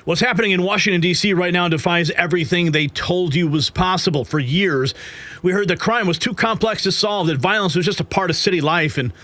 What's happening in Washington, D.C. right now defies everything they told you was possible. For years, we heard that crime was too complex to solve, that violence was just a part of city life, and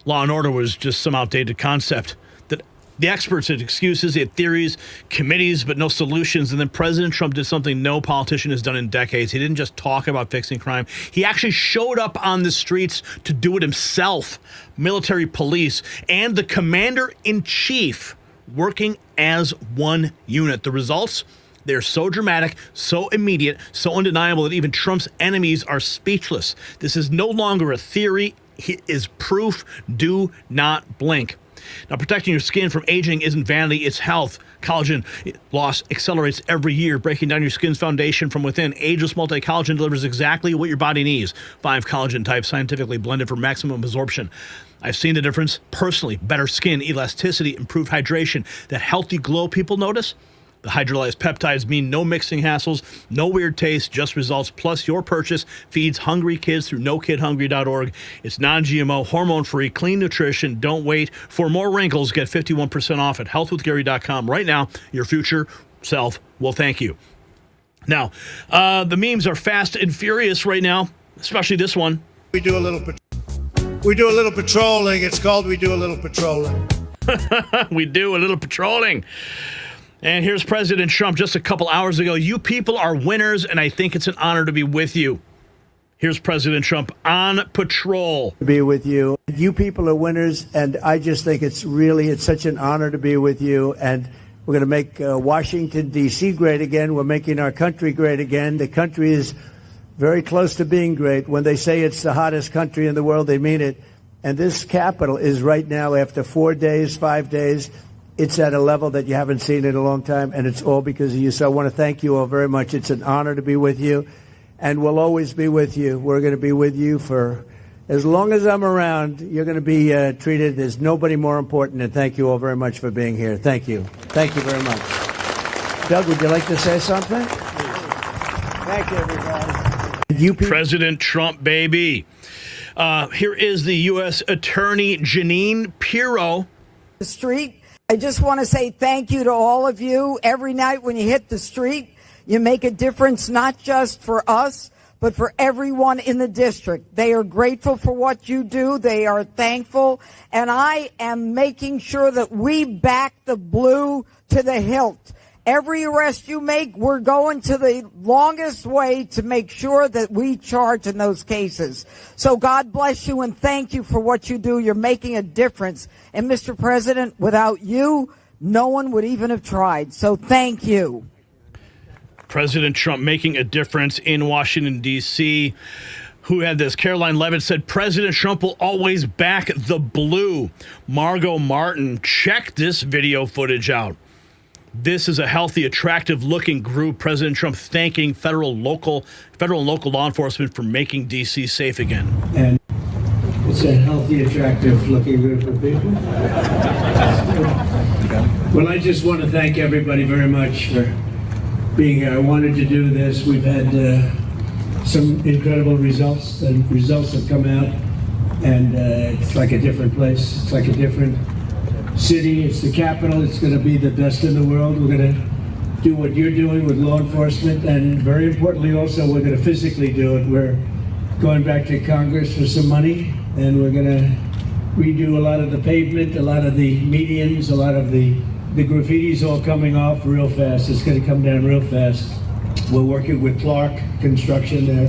law and order was just some outdated concept. That the experts had excuses, they had theories, committees, but no solutions. And then President Trump did something no politician has done in decades. He didn't just talk about fixing crime. He actually showed up on the streets to do it himself. Military police and the commander-in-chief working as one unit. The results, they're so dramatic, so immediate, so undeniable that even Trump's enemies are speechless. This is no longer a theory. It is proof. Do not blink. Now, protecting your skin from aging isn't vanity, it's health. Collagen loss accelerates every year, breaking down your skin's foundation from within. Ageless multi-collagen delivers exactly what your body needs. 5 collagen types scientifically blended for maximum absorption. I've seen the difference personally. Better skin, elasticity, improved hydration. That healthy glow people notice? The hydrolyzed peptides mean no mixing hassles, no weird taste, just results. Plus, your purchase feeds hungry kids through nokidhungry.org. It's non-GMO, hormone-free, clean nutrition. Don't wait. For more wrinkles, get 51% off at healthwithgary.com. Right now, your future self will thank you. Now, the memes are fast and furious right now, especially this one. We do a little patrolling. It's called We Do a Little Patrolling. We do a little patrolling. And here's President Trump just a couple hours ago. You people are winners, and I think it's an honor to be with you. Here's President Trump on patrol. To be with you. You people are winners, and I just think it's such an honor to be with you. And we're going to make Washington, D.C. great again. We're making our country great again. The country is very close to being great. When they say it's the hottest country in the world, they mean it. And this Capitol is right now, after 4 days, 5 days, it's at a level that you haven't seen in a long time, and it's all because of you. So I want to thank you all very much. It's an honor to be with you, and we'll always be with you. We're going to be with you for as long as I'm around. You're going to be treated as nobody more important, and thank you all very much for being here. Thank you. Thank you very much. Doug, would you like to say something? Thank you, everybody. President Trump, baby. Here is the U.S. Attorney Jeanine Pirro. The street. I just want to say thank you to all of you. Every night when you hit the street, you make a difference, not just for us, but for everyone in the district. They are grateful for what you do. They are thankful. And I am making sure that we back the blue to the hilt. Every arrest you make, we're going to the longest way to make sure that we charge in those cases. So God bless you and thank you for what you do. You're making a difference. And Mr. President, without you, no one would even have tried. So thank you. President Trump making a difference in Washington, D.C. Who had this? Caroline Levitt said, President Trump will always back the blue. Margot Martin, check this video footage out. This is a healthy, attractive-looking group. President Trump thanking federal and local law enforcement for making D.C. safe again. And it's a healthy, attractive-looking group of people. Well, I just want to thank everybody very much for being here. I wanted to do this. We've had some incredible results. The results have come out, and it's like a different place. It's like a different city. It's the capital. It's going to be the best in the world. We're going to do what you're doing with law enforcement, and very importantly also, we're going to physically do it. We're going back to Congress for some money, and we're going to redo a lot of the pavement, a lot of the medians, a lot of the graffiti's all coming off real fast. It's going to come down real fast. We're working with Clark Construction. They're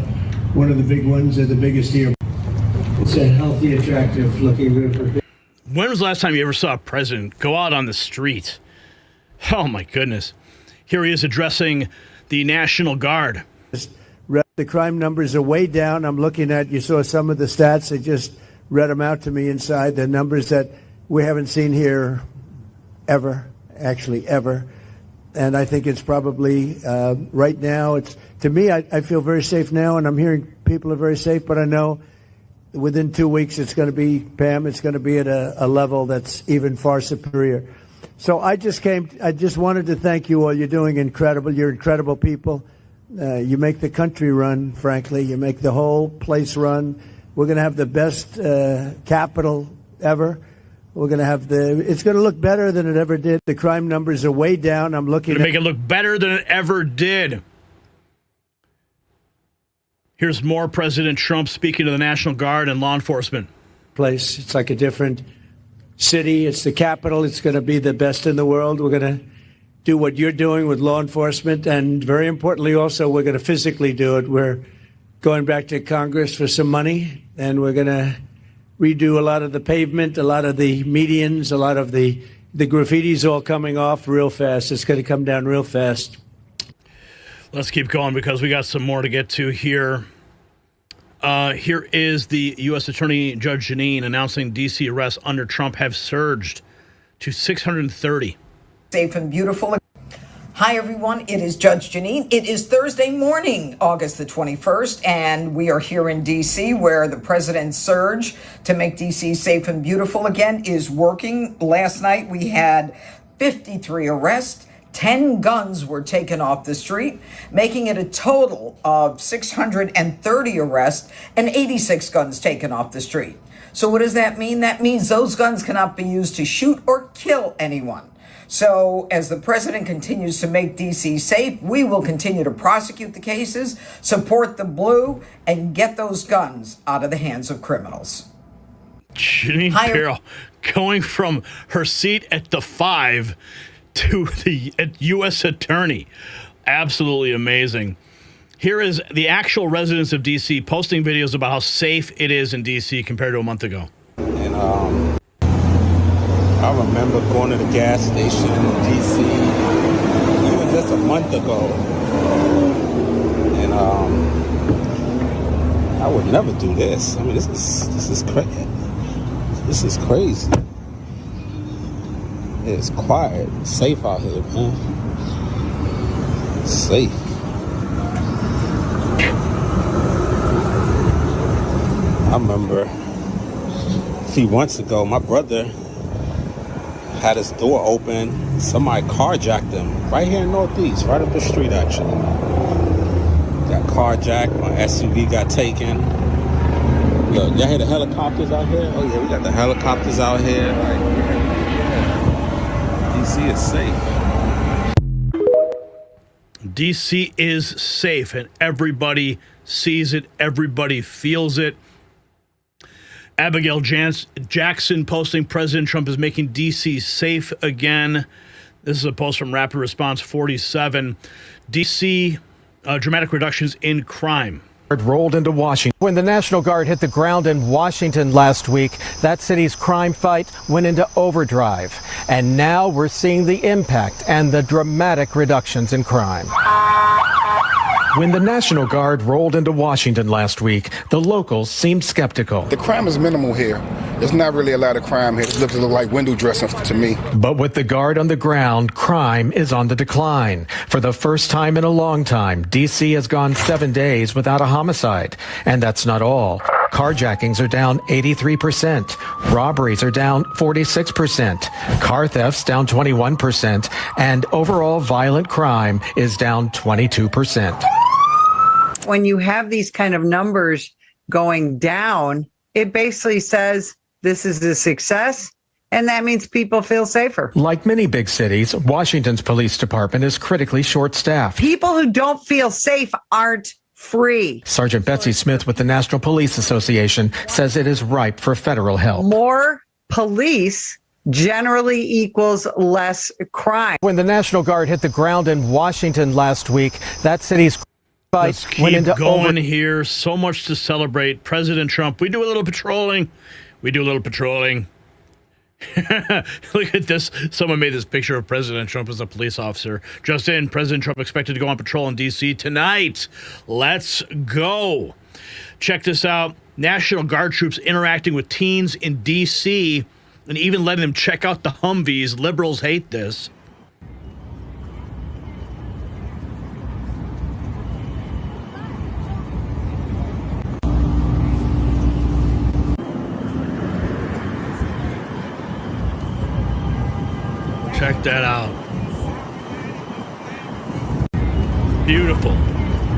one of the big ones. They're the biggest here. It's a healthy, attractive-looking group of people. When was the last time you ever saw a president go out on the street? Oh, my goodness. Here he is addressing the National Guard. The crime numbers are way down. I'm looking at, you saw some of the stats. They just read them out to me inside. The numbers that we haven't seen here ever, actually ever. And I think it's probably, right now, to me, I feel very safe now, and I'm hearing people are very safe, but I know within 2 weeks, it's going to be, Pam, it's going to be at a level that's even far superior. So I just wanted to thank you all. You're doing incredible. You're incredible people. You make the country run, frankly. You make the whole place run. We're going to have the best Capitol ever. We're going to have it's going to look better than it ever did. The crime numbers are way down. I'm looking to make it look better than it ever did. Here's more President Trump speaking to the National Guard and law enforcement. Place. It's like a different city. It's the capital. It's going to be the best in the world. We're going to do what you're doing with law enforcement. And very importantly, also, we're going to physically do it. We're going back to Congress for some money, and we're going to redo a lot of the pavement, a lot of the medians, a lot of the graffiti's all coming off real fast. It's going to come down real fast. Let's keep going because we got some more to get to here. Here is the U.S. Attorney Judge Jeanine announcing D.C. arrests under Trump have surged to 630. Safe and beautiful. Hi, everyone. It is Judge Jeanine. It is Thursday morning, August the 21st, and we are here in D.C. where the president's surge to make D.C. safe and beautiful again is working. Last night, we had 53 arrests. 10 guns were taken off the street, making it a total of 630 arrests and 86 guns taken off the street. So what does that mean? That means those guns cannot be used to shoot or kill anyone. So as the president continues to make D.C. safe, we will continue to prosecute the cases, support the blue, and get those guns out of the hands of criminals. Jeanine Pirro going from her seat at the 5 to the U.S. Attorney. Absolutely amazing. Here is the actual residents of D.C. posting videos about how safe it is in D.C. compared to a month ago. And I remember going to the gas station in D.C. even just a month ago. And I would never do this. I mean, this is crazy. This is crazy. It's quiet, it's safe out here, man. It's safe. I remember a few months ago, my brother had his door open. Somebody carjacked him right here in Northeast, right up the street, actually. Got carjacked, my SUV got taken. Look, y'all hear the helicopters out here? Oh, yeah, we got the helicopters out here. Like, DC is safe. DC is safe, and everybody sees it. Everybody feels it. Abigail Jackson posting, President Trump is making DC safe again. This is a post from Rapid Response 47. DC, dramatic reductions in crime. Rolled into Washington. When the National Guard hit the ground in Washington last week, that city's crime fight went into overdrive. And now we're seeing the impact and the dramatic reductions in crime. When the National Guard rolled into Washington last week, the locals seemed skeptical. The crime is minimal here. There's not really a lot of crime here. It looks a little like window dressing to me. But with the Guard on the ground, crime is on the decline. For the first time in a long time, D.C. has gone 7 days without a homicide. And that's not all. Carjackings are down 83%. Robberies are down 46%. Car thefts down 21%. And overall violent crime is down 22%. When you have these kind of numbers going down, it basically says this is a success, and that means people feel safer. Like many big cities, Washington's police department is critically short-staffed. People who don't feel safe aren't free. Sergeant Betsy Smith with the National Police Association says it is ripe for federal help. More police generally equals less crime. When the National Guard hit the ground in Washington last week, that city's Let's keep going here. So much to celebrate. President Trump, we do a little patrolling. Look at this. Someone made this picture of President Trump as a police officer. Just in, President Trump expected to go on patrol in D.C. tonight. Let's go. Check this out. National Guard troops interacting with teens in D.C. and even letting them check out the Humvees. Liberals hate this. Check that out. Beautiful.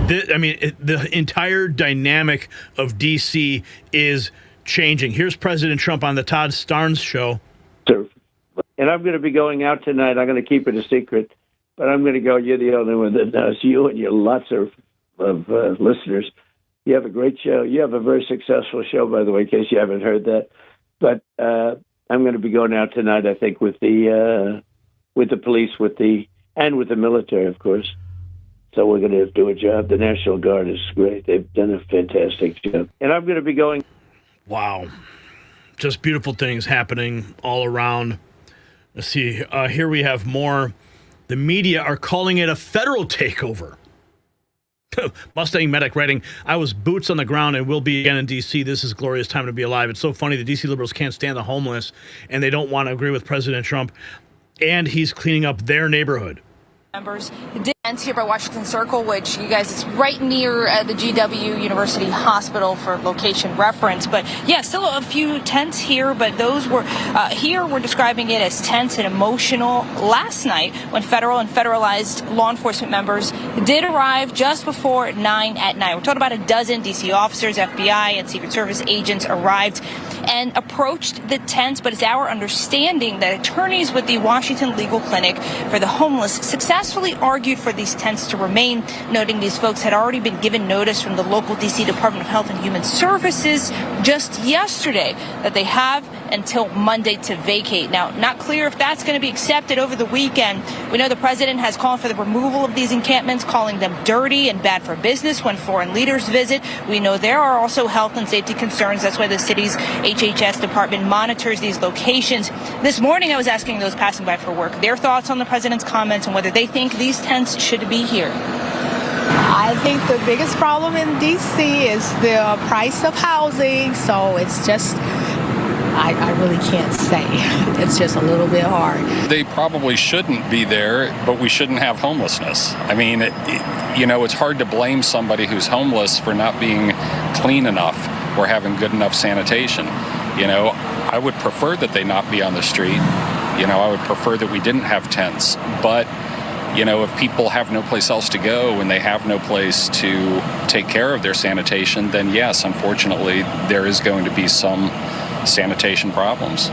The entire dynamic of D.C. is changing. Here's President Trump on the Todd Starnes show. Sir. And I'm going to be going out tonight. I'm going to keep it a secret, but I'm going to go. You're the only one that knows. You and your lots of listeners. You have a great show. You have a very successful show, by the way, in case you haven't heard that. But I'm going to be going out tonight, I think, with the police, and with the military, of course. So we're going to do a job. The National Guard is great. They've done a fantastic job. And I'm going to be going. Wow. Just beautiful things happening all around. Let's see. Here we have more. The media are calling it a federal takeover. Mustang Medic writing, I was boots on the ground and will be again in D.C. This is a glorious time to be alive. It's so funny. The D.C. liberals can't stand the homeless, and they don't want to agree with President Trump. And he's cleaning up their neighborhood. Members did here by Washington Circle, which you guys, it's right near the GW University Hospital for location reference. But yeah, still a few tents here, but those were here we're describing it as tense and emotional last night when federal and federalized law enforcement members did arrive just before 9 at night. We're talking about a dozen DC officers, FBI and Secret Service agents arrived and approached the tents, but it's our understanding that attorneys with the Washington Legal Clinic for the Homeless successfully argued for these tents to remain, noting these folks had already been given notice from the local D.C. Department of Health and Human Services just yesterday that they have until Monday to vacate. Now, not clear if that's going to be accepted over the weekend. We know the president has called for the removal of these encampments, calling them dirty and bad for business when foreign leaders visit. We know there are also health and safety concerns. That's why the city's HHS department monitors these locations. This morning, I was asking those passing by for work their thoughts on the president's comments and whether they think these tents should be here. I think the biggest problem in D.C. is the price of housing, so it's just, I really can't say. It's just a little bit hard. They probably shouldn't be there, but we shouldn't have homelessness. I mean, it's hard to blame somebody who's homeless for not being clean enough or having good enough sanitation. I would prefer that they not be on the street. I would prefer that we didn't have tents, but if people have no place else to go and they have no place to take care of their sanitation, then yes, unfortunately, there is going to be some sanitation problems.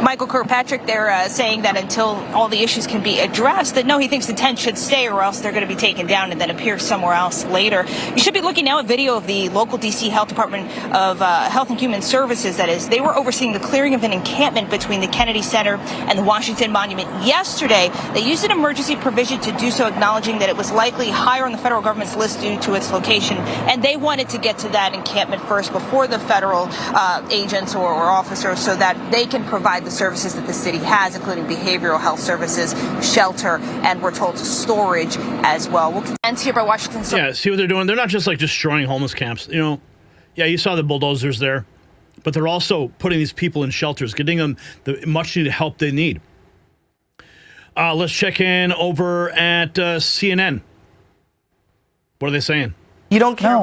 Michael Kirkpatrick, they're saying that until all the issues can be addressed, that no, he thinks the tent should stay or else they're going to be taken down and then appear somewhere else later. You should be looking now at video of the local D.C. Health Department of Health and Human Services. That is, they were overseeing the clearing of an encampment between the Kennedy Center and the Washington Monument yesterday. They used an emergency provision to do so, acknowledging that it was likely higher on the federal government's list due to its location. And they wanted to get to that encampment first before the federal agents or officers so that they can provide the services that the city has, including behavioral health services, shelter, and we're told storage as well. We'll end here by Washington. Yeah, see what they're doing? They're not just like destroying homeless camps. Yeah, you saw the bulldozers there, but they're also putting these people in shelters, getting them the much needed help they need. Let's check in over at CNN. What are they saying? You don't care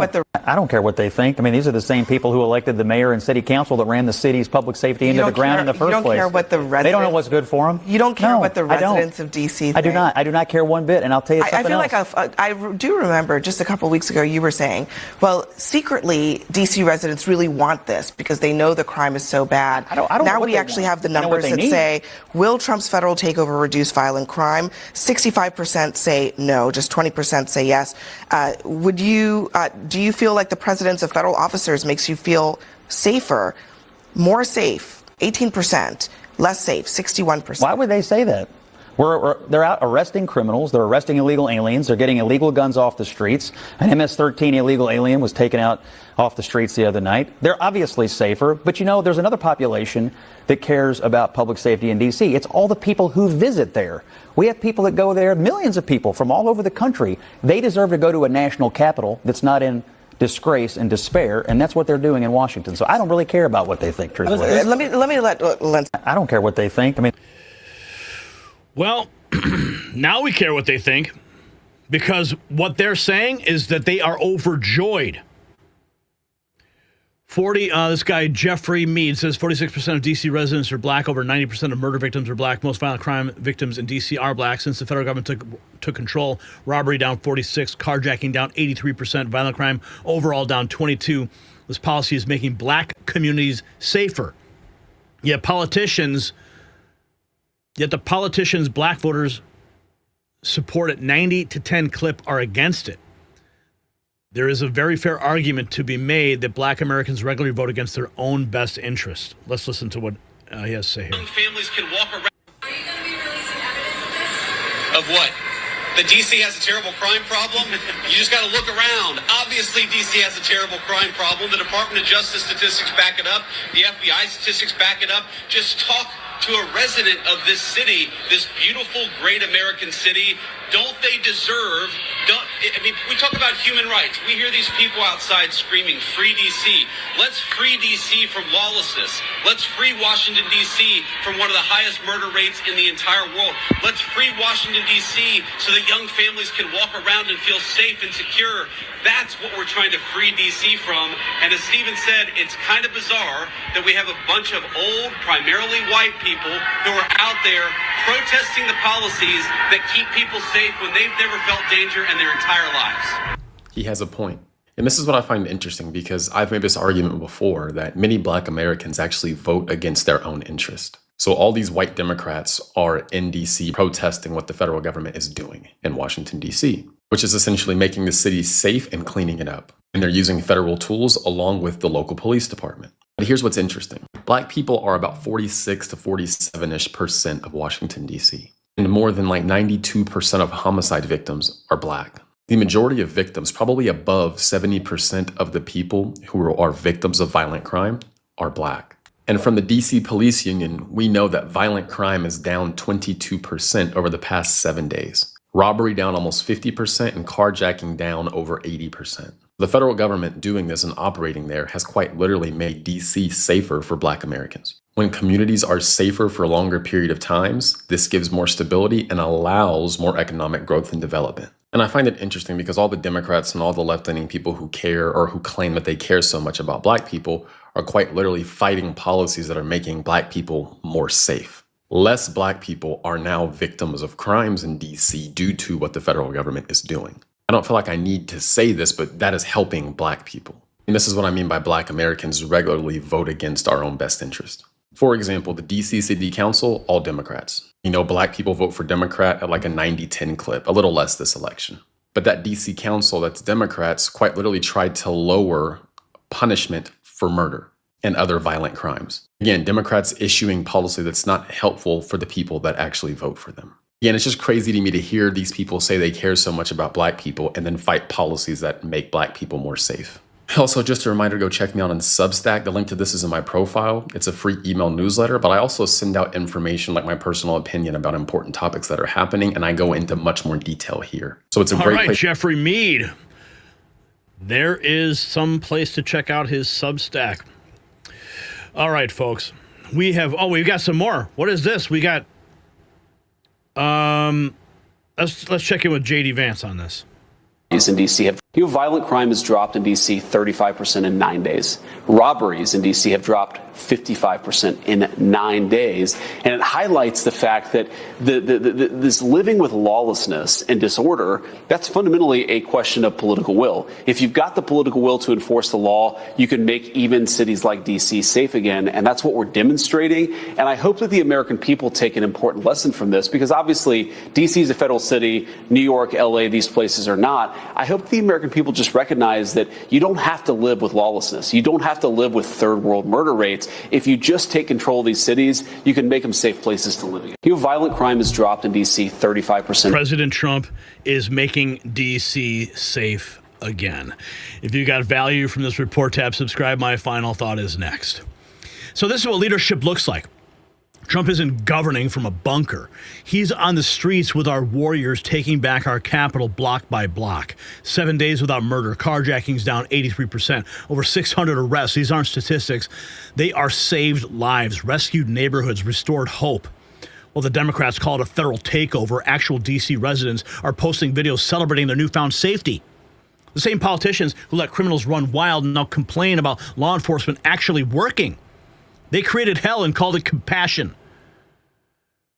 I don't care what they think. I mean, these are the same people who elected the mayor and city council that ran the city's public safety into the ground in the first place. You don't care what the residents... They don't know what's good for them. You don't care what the residents of D.C. think. I do not. I do not care one bit, and I'll tell you something else. I feel like I do remember just a couple of weeks ago you were saying, well, secretly, D.C. residents really want this because they know the crime is so bad. Now we actually have the numbers that say, will Trump's federal takeover reduce violent crime? 65% say no, just 20% say yes. Do you feel like the presence of federal officers makes you feel safer, more safe, 18%, less safe, 61%? Why would they say that? They're out arresting criminals. They're arresting illegal aliens. They're getting illegal guns off the streets. An MS-13 illegal alien was taken out off the streets the other night. They're obviously safer. But, there's another population that cares about public safety in D.C. It's all the people who visit there. We have people that go there, millions of people from all over the country. They deserve to go to a national capital that's not in disgrace and despair, and that's what they're doing in Washington. So I don't really care about what they think, truthfully. Let me let Len. I don't care what they think. Well, now we care what they think, because what they're saying is that they are overjoyed. This guy, Jeffrey Mead, says 46% of D.C. residents are black. Over 90% of murder victims are black. Most violent crime victims in D.C. are black. Since the federal government took control, robbery down 46%, carjacking down 83%, violent crime overall down 22%. This policy is making black communities safer. Yet the politicians black voters support at 90-10 clip are against it. There is a very fair argument to be made that black Americans regularly vote against their own best interest. Let's listen to what he has to say here. Young families can walk around. Are you going to be releasing evidence of this? Of what? That DC has a terrible crime problem? You just got to look around. Obviously, DC has a terrible crime problem. The Department of Justice statistics back it up. The FBI statistics back it up. Just talk to a resident of this city, this beautiful, great American city. Don't they deserve, we talk about human rights. We hear these people outside screaming, free DC. Let's free DC from lawlessness. Let's free Washington, DC from one of the highest murder rates in the entire world. Let's free Washington, DC so that young families can walk around and feel safe and secure. That's what we're trying to free DC from. And as Stephen said, it's kind of bizarre that we have a bunch of old, primarily white people who are out there protesting the policies that keep people safe when they've never felt danger in their entire lives. He has a point. And this is what I find interesting, because I've made this argument before that many black Americans actually vote against their own interest. So all these white Democrats are in DC protesting what the federal government is doing in Washington, DC, which is essentially making the city safe and cleaning it up. And they're using federal tools along with the local police department. But here's what's interesting. Black people are about 46 to 47% of Washington, DC. And more than 92% of homicide victims are black. The majority of victims, probably above 70% of the people who are victims of violent crime, are black. And from the DC Police Union, we know that violent crime is down 22% over the past 7 days. Robbery down almost 50% and carjacking down over 80%. The federal government doing this and operating there has quite literally made DC safer for black Americans. When communities are safer for a longer period of times, this gives more stability and allows more economic growth and development. And I find it interesting because all the Democrats and all the left-leaning people who care or who claim that they care so much about black people are quite literally fighting policies that are making black people more safe. Less black people are now victims of crimes in DC due to what the federal government is doing. I don't feel like I need to say this, but that is helping black people. And this is what I mean by black Americans regularly vote against our own best interest. For example, the DC City Council, all Democrats. You know, black people vote for Democrat at like a 90-10 clip, a little less this election. But that DC Council that's Democrats quite literally tried to lower punishment for murder and other violent crimes. Again, Democrats issuing policy that's not helpful for the people that actually vote for them. Again, it's just crazy to me to hear these people say they care so much about black people and then fight policies that make black people more safe. Also, just a reminder, go check me out on Substack. The link to this is in my profile. It's a free email newsletter, but I also send out information like my personal opinion about important topics that are happening, and I go into much more detail here. So it's a great place. Jeffrey Mead. There is some place to check out his Substack. All right, folks. We've got some more. What is this? We got let's check in with JD Vance on this. In DC violent crime has dropped in DC 35% in 9 days. Robberies in DC have dropped 55% in 9 days. And it highlights the fact that this living with lawlessness and disorder, that's fundamentally a question of political will. If you've got the political will to enforce the law, you can make even cities like DC safe again. And that's what we're demonstrating. And I hope that the American people take an important lesson from this, because obviously DC is a federal city, New York, LA, these places are not. I hope the American people just recognize that you don't have to live with lawlessness. You don't have to live with third world murder rates. If you just take control of these cities, you can make them safe places to live in. Violent crime has dropped in D.C. 35%. President Trump is making D.C. safe again. If you got value from this report, tab subscribe. My final thought is next. So this is what leadership looks like. Trump isn't governing from a bunker. He's on the streets with our warriors taking back our capital block by block. 7 days without murder, carjackings down 83%, over 600 arrests. These aren't statistics. They are saved lives, rescued neighborhoods, restored hope. Well, the Democrats call it a federal takeover. Actual D.C. residents are posting videos celebrating their newfound safety. The same politicians who let criminals run wild now complain about law enforcement actually working. They created hell and called it compassion.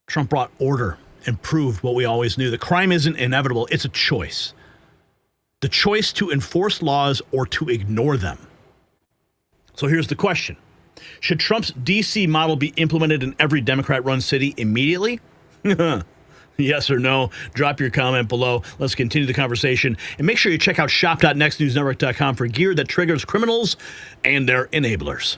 Trump brought order and proved what we always knew. The crime isn't inevitable. It's a choice. The choice to enforce laws or to ignore them. So here's the question. Should Trump's D.C. model be implemented in every Democrat-run city immediately? Yes or no? Drop your comment below. Let's continue the conversation. And make sure you check out shop.nextnewsnetwork.com for gear that triggers criminals and their enablers.